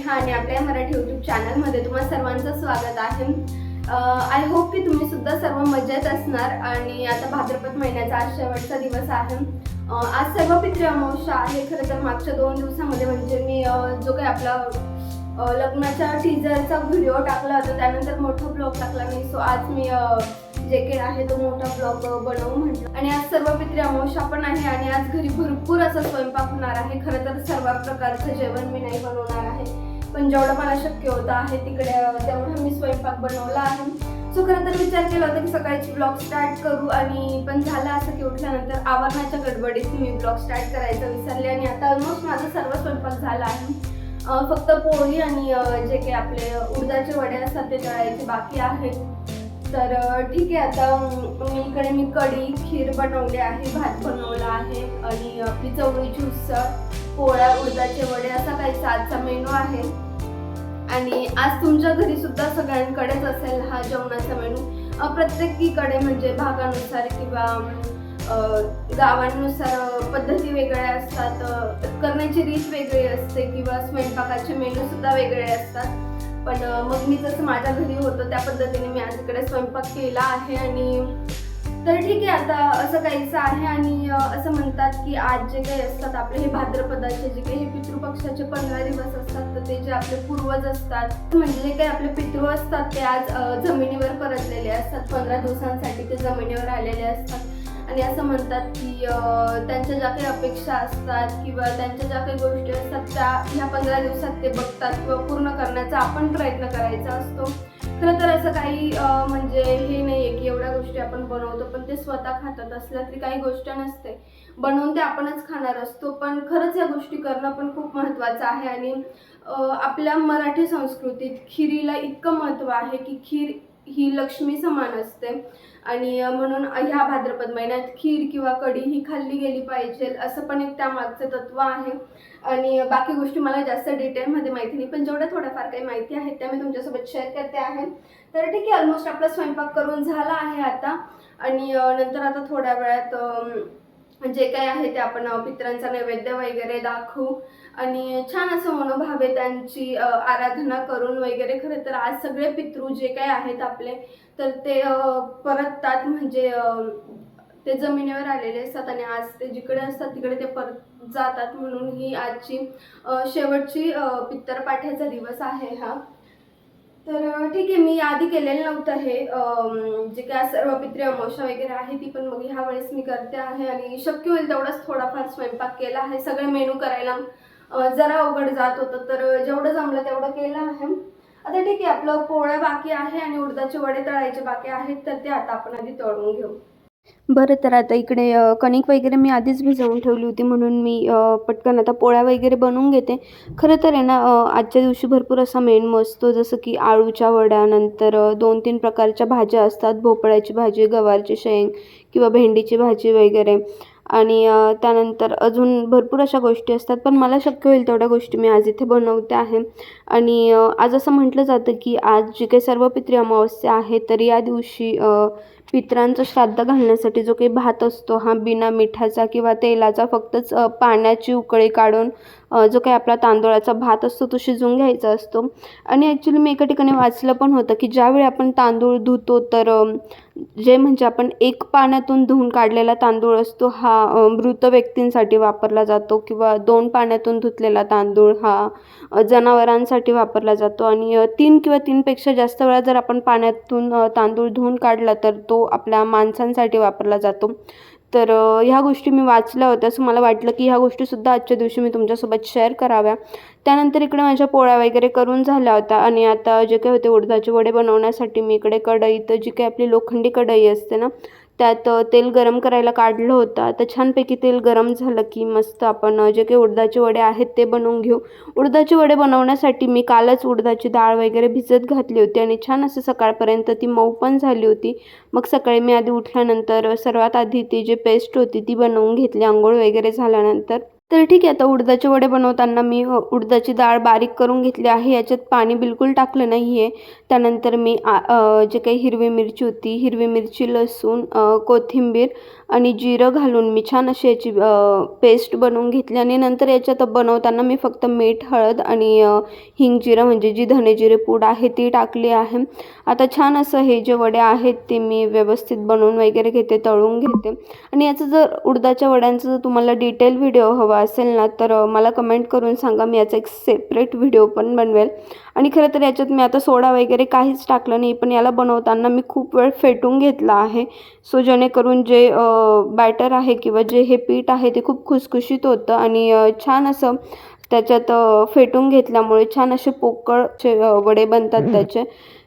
नेहा आणि आपल्या मराठी यूट्यूब चॅनलमध्ये तुम्हा सर्वांचं स्वागत आहे। आय होप की तुम्ही सुद्धा सर्व मजेत असणार आणि आता भाद्रपद महिन्याचा आज शेवटचा दिवस आहे। आज सर्वपित्री अमावस्या आहे। खरं तर मागच्या 2 दिवसामध्ये म्हणजे मी जो काही आपला लग्नाच्या टीजरचा व्हिडिओ टाकला होता त्यानंतर मोठा ब्लॉग टाकला नाही। सो आज मी जे काही आहे तो मोठा ब्लॉग बनवू म्हटलं आणि आज सर्वपित्री अमावस्या पण आहे आणि आज घरी भरपूर असा स्वयंपाक होणार आहे। खरं तर सर्व प्रकारचं जेवण मी नाही बनवणार आहे, पण जेवढं मला शक्य होतं आहे तिकडे तेवढं मी स्वयंपाक बनवला आहे। सो खरं तर विचार केला होता की सकाळची ब्लॉग स्टार्ट करू आणि पण झालं असं की उठल्यानंतर आवरण्याच्या गडबडीत मी ब्लॉग स्टार्ट करायचं विसरले आणि आता ऑलमोस्ट माझा सर्व स्वयंपाक झाला आहे। फक्त पोळी आणि जे काही आपले उडदाचे वडे असतात ते तळायचे बाकी आहेत। तर ठीक आहे, आता इकडे मी कढी खीर बनवली आहे, भात बनवला आहे आणि आपली चवळीची उसळ, पोळ्या, उडदाचे वडे असा काही आजचा मेनू आहे। आणि आज तुमच्या घरी सुद्धा सगळ्यांकडेच असेल हा जेवणाचा मेनू। प्रत्येकीकडे म्हणजे भागानुसार किंवा गावांनुसार पद्धती वेगळ्या असतात, करण्याची रीत वेगळी असते किंवा स्वयंपाकाचे मेनू सुद्धा वेगळे असतात। पण मग मी जसं माझ्या घरी होतं त्या पद्धतीने मी आज इकडे स्वयंपाक केला आहे। आणि तर ठीक आहे, आता असं काहीचं आहे आणि असं म्हणतात की आज जे काही असतात आपले हे भाद्रपदाचे जे काही हे पितृपक्षाचे 15 दिवस असतात, तर ते जे आपले पूर्वज असतात म्हणजे जे काही आपले पितृ असतात ते आज जमिनीवर परतलेले असतात। 15 दिवसांसाठी ते जमिनीवर आलेले असतात आणि असं म्हणतात की त्यांच्या ज्या काही अपेक्षा असतात किंवा त्यांच्या ज्या काही गोष्टी असतात त्या ह्या 15 दिवसात ते बघतात किंवा पूर्ण करण्याचा आपण प्रयत्न करायचा असतो। खरं तर असं काही म्हणजे हे नाही आहे की एवढ्या गोष्टी आपण बनवतो पण ते स्वतः खातात असल्या तरी काही गोष्ट नसते, बनवून ते आपणच खाणार असतो। पण खरंच या गोष्टी करणं पण खूप महत्त्वाचं आहे आणि आपल्या मराठी संस्कृतीत खिरीला इतकं महत्त्व आहे की खीर ही लक्ष्मी समान असते आणि म्हणून ह्या भाद्रपद महिन्यात खीर किंवा कढी ही खाल्ली गेली पाहिजे असं पण एक त्यामागचं तत्व आहे। आणि बाकी गोष्टी मला जास्त डिटेलमध्ये माहिती नाही, पण जेवढ्या थोड्याफार काही माहिती आहेत त्या मी तुमच्यासोबत शेअर करते आहे। तर ठीक आहे, ऑलमोस्ट आपला स्वयंपाक करून झाला आहे आता आणि नंतर आता थोड्या वेळात जे काही आहे ते आपण पितरांचा नैवेद्य वगैरे दाखवू आणि छान असं मनोभावे त्यांची आराधना करून वगैरे। खरं तर आज सगळे पितृ जे काही आहेत आपले तर ते परततात म्हणजे ते जमिनीवर आलेले असतात आणि आज ते जिकडे असतात तिकडे ते परत जातात, म्हणून ही आजची शेवटची पितरपाठ्याचा दिवस आहे हा। तर ठीक आहे, मी आधी केलेलं नव्हतं हे जे काय सर्व पितृ अमावस्या वगैरे आहे ती, पण मग ह्या वेळेस मी करते आहे आणि शक्य होईल तेवढाच थोडाफार स्वयंपाक केला आहे। सगळे मेनू करायला जरा अवघड जात होतं तर जेवढं जमलं तेवढं केलं आहे। आता ठीक आहे, आपलं पोळ्या बाकी आहे आणि उडदाचे वडे तळायचे बाकी आहेत, तर ते आता आपण आधी तळून घेऊ। बरं, तर आता इकडे कणिक वगैरे मी आधीच भिजवून ठेवली होती म्हणून मी पटकन आता पोळ्या वगैरे बनवून घेते। खरं तर आहे ना, आजच्या दिवशी भरपूर असा मेनू असतो, जसं की आळूच्या वड्या, नंतर 2-3 प्रकारच्या भाज्या असतात, भोपळ्याची भाजी, गवारची शेंग किंवा भेंडीची भाजी वगैरे आणि त्यानंतर अजून भरपूर अशा गोष्टी असतात, पण मला शक्य होईल तेवढ्या गोष्टी मी आज इथे बनवते आहे। आणि आज असं म्हटलं जातं की आज जी काही सर्व पितृ अमावस्या आहे तर या दिवशी पितरांचं श्राद्ध घालण्यासाठी जो काही भात असतो हा बिना मिठाचा किंवा तेलाचा फक्तच पाण्याची उकळी काढून जो काही आपला तांदूळाचा भात असतो तो शिजवून घ्यायचा असतो। आणि ॲक्च्युली मी एका ठिकाणी वाचलं पण होतं की ज्यावेळी आपण तांदूळ धुतो तर जे म्हणजे आपण एक पाण्यातून धुवून काढलेला तांदूळ असतो हा मृत व्यक्तींसाठी वापरला जातो किंवा 2 पाण्यातून धुतलेला तांदूळ हा जनावरांसाठी वापरला जातो आणि 3 किंवा 3पेक्षा जास्त वेळा जर आपण पाण्यातून तांदूळ धुवून काढला तर तो आपल्या माणसांसाठी वापरला जातो। तर ह्या गोष्टी मी वाचल्या होत्या, सो मला वाटलं की ह्या गोष्टीसुद्धा आजच्या दिवशी मी तुमच्यासोबत शेअर कराव्या। त्यानंतर इकडे माझ्या पोळ्या वगैरे करून झाल्या होत्या आणि आता जे काही होते उडदाचे वडे बनवण्यासाठी मी इकडे कढईत जी काही आपली लोखंडी कढई असते ना त्यात तेल गरम करायला काढलं होतं। आता छानपैकी तेल गरम झालं की मस्त आपण जे काही उडदाचे वडे आहेत ते बनवून घेऊ। उडदाचे वडे बनवण्यासाठी मी कालच उडदाची डाळ वगैरे भिजत घातली होती आणि छान असं सकाळपर्यंत ती मऊ पण झाली होती। मग सकाळी मी आधी उठल्यानंतर सर्वात आधी ती जी पेस्ट होती ती बनवून घेतली अंघोळ वगैरे झाल्यानंतर। तर ठीक आहे, आता उडदाचे वडे बनवताना मी उडदाची डाळ बारीक करून घेतली आहे, याच्यात पाणी बिलकुल टाकलं नाही आहे। त्यानंतर मी जे काही हिरवी मिरची होती, हिरवी मिरची, लसूण, कोथिंबीर आणि जिरं घालून मी छान अशी याची पेस्ट बनवून घेतली आणि नंतर याच्यात बनवताना मी फक्त मीठ, हळद आणि हिंग जिरं म्हणजे जी धने जिरे पूड आहे ती टाकली आहे. आता छान असं हे जे वडे आहेत ते मी व्यवस्थित बनवून वगैरे घेते, तळून घेते. आणि याचं जर उडदाच्या वड्यांचं जर तुम्हाला डिटेल व्हिडिओ हवा असेल ना तर मला कमेंट करून सांगा, मी याचा एक सेपरेट व्हिडिओ पण बनवेल. आणि खरं तर याच्यात मी आता सोडा वगैरे काहीच टाकलं नाही, पण याला बनवताना मी खूप वेळ फेटून घेतला आहे. सो जेणेकरून जे बॅटर आहे किंवा जे हे पीठ आहे ते खूप खुसखुशीत होतं आणि छान असं त्याच्यात फेटून घेतल्यामुळे छान असे पोकळ वडे बनतात त्याचे.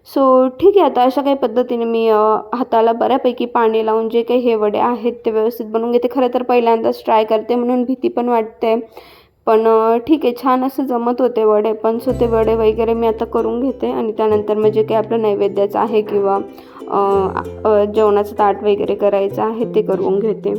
सो ठीक आहे, आता अशा काही पद्धतीने मी हाताला बऱ्यापैकी पाणी लावून जे काही हे वडे आहेत ते व्यवस्थित बनवून घेते. खरं तर पहिल्यांदाच ट्राय करते म्हणून भीती पण वाटते, पण ठीक आहे, छान असं जमत होते वडे पण. सो ते वडे वगैरे मी आता करून घेते आणि त्यानंतर म्हणजे काही आपलं नैवेद्याचं आहे किंवा जेवणाचं ताट वगैरे करायचं आहे ते करून घेते.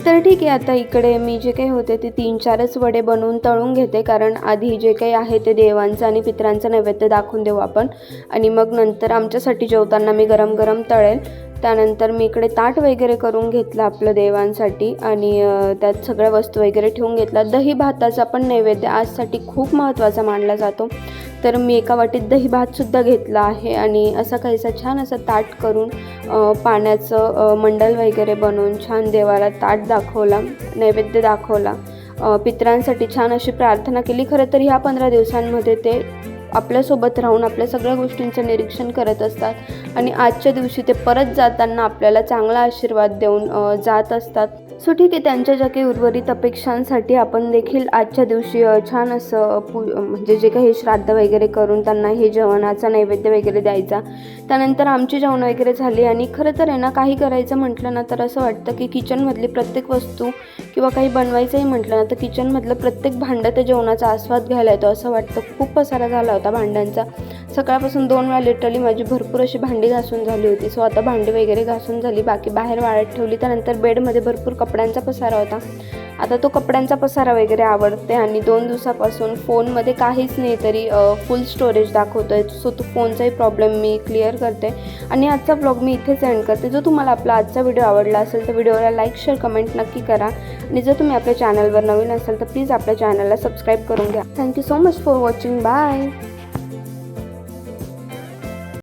तर ठीक आहे, आता इकडे मी जे काही होते ते 3-4च वडे बनवून तळून घेते, कारण आधी जे काही आहे ते देवांचं आणि पितरांचं नैवेद्य दाखवून देऊ आपण आणि मग नंतर आमच्यासाठी जेवताना मी गरम गरम तळेल. त्यानंतर मी इकडे ताट वगैरे करून घेतलं आपलं देवांसाठी आणि त्यात सगळ्या वस्तू वगैरे ठेवून घेतला. दही भाताचा पण नैवेद्य आजसाठी खूप महत्त्वाचा मानला जातो, तर मी एका वाटीत दही भातसुद्धा घेतला आहे आणि असा काहीसा छान असा ताट करून पाण्याचं मंडल वगैरे बनवून छान देवाला ताट दाखवला, नैवेद्य दाखवला, पितरांसाठी छान अशी प्रार्थना केली. खरं तर ह्या 15 दिवसांमध्ये ते आपल्यासोबत राहून आपल्या सगळ्या गोष्टींचं निरीक्षण करत असतात आणि आजच्या दिवशी ते परत जाताना आपल्याला चांगला आशीर्वाद देऊन जात असतात. सो ठीक आहे, त्यांच्या ज्या काही उर्वरित अपेक्षांसाठी आपण देखील आजच्या दिवशी छान असं म्हणजे जे काही श्राद्ध वगैरे करून त्यांना हे जेवणाचा नैवेद्य वगैरे द्यायचा. त्यानंतर आमची जेवण वगैरे झाली आणि खरं तर आहे ना, काही करायचं म्हटलं ना तर असं वाटतं की किचनमधली प्रत्येक वस्तू किंवा काही बनवायचंही म्हटलं ना तर किचनमधलं प्रत्येक भांडं त्या जेवणाचा आस्वाद घ्यायला येतो असं वाटतं. खूप पसारा झाला होता भांड्यांचा. सकाळपासून 2 वेळा लिटरली माझी भरपूर अशी भांडी घासून झाली होती. सो आता भांडी वगैरे घासून झाली, बाकी बाहेर वाळत ठेवली. त्यानंतर बेडमध्ये भरपूर कपड्यांचा पसारा होता. आता तो कपड्यांचा पसारा वगैरे आवडते आणि 2 दिवसापासून फोनमध्ये काहीच नाही तरी फुल स्टोरेज दाखवतोय. सो तो फोनचाही प्रॉब्लेम मी क्लिअर करते आणि आजचा ब्लॉग मी इथेच एंड करते. जर तुम्हाला आपला आजचा व्हिडिओ आवडला असेल तर व्हिडिओला लाईक, शेअर, कमेंट नक्की करा आणि जर तुम्ही आपल्या चॅनलवर नवीन असाल तर प्लीज आपल्या चॅनलला सबस्क्राईब करून घ्या. Thank you so much for watching. Bye.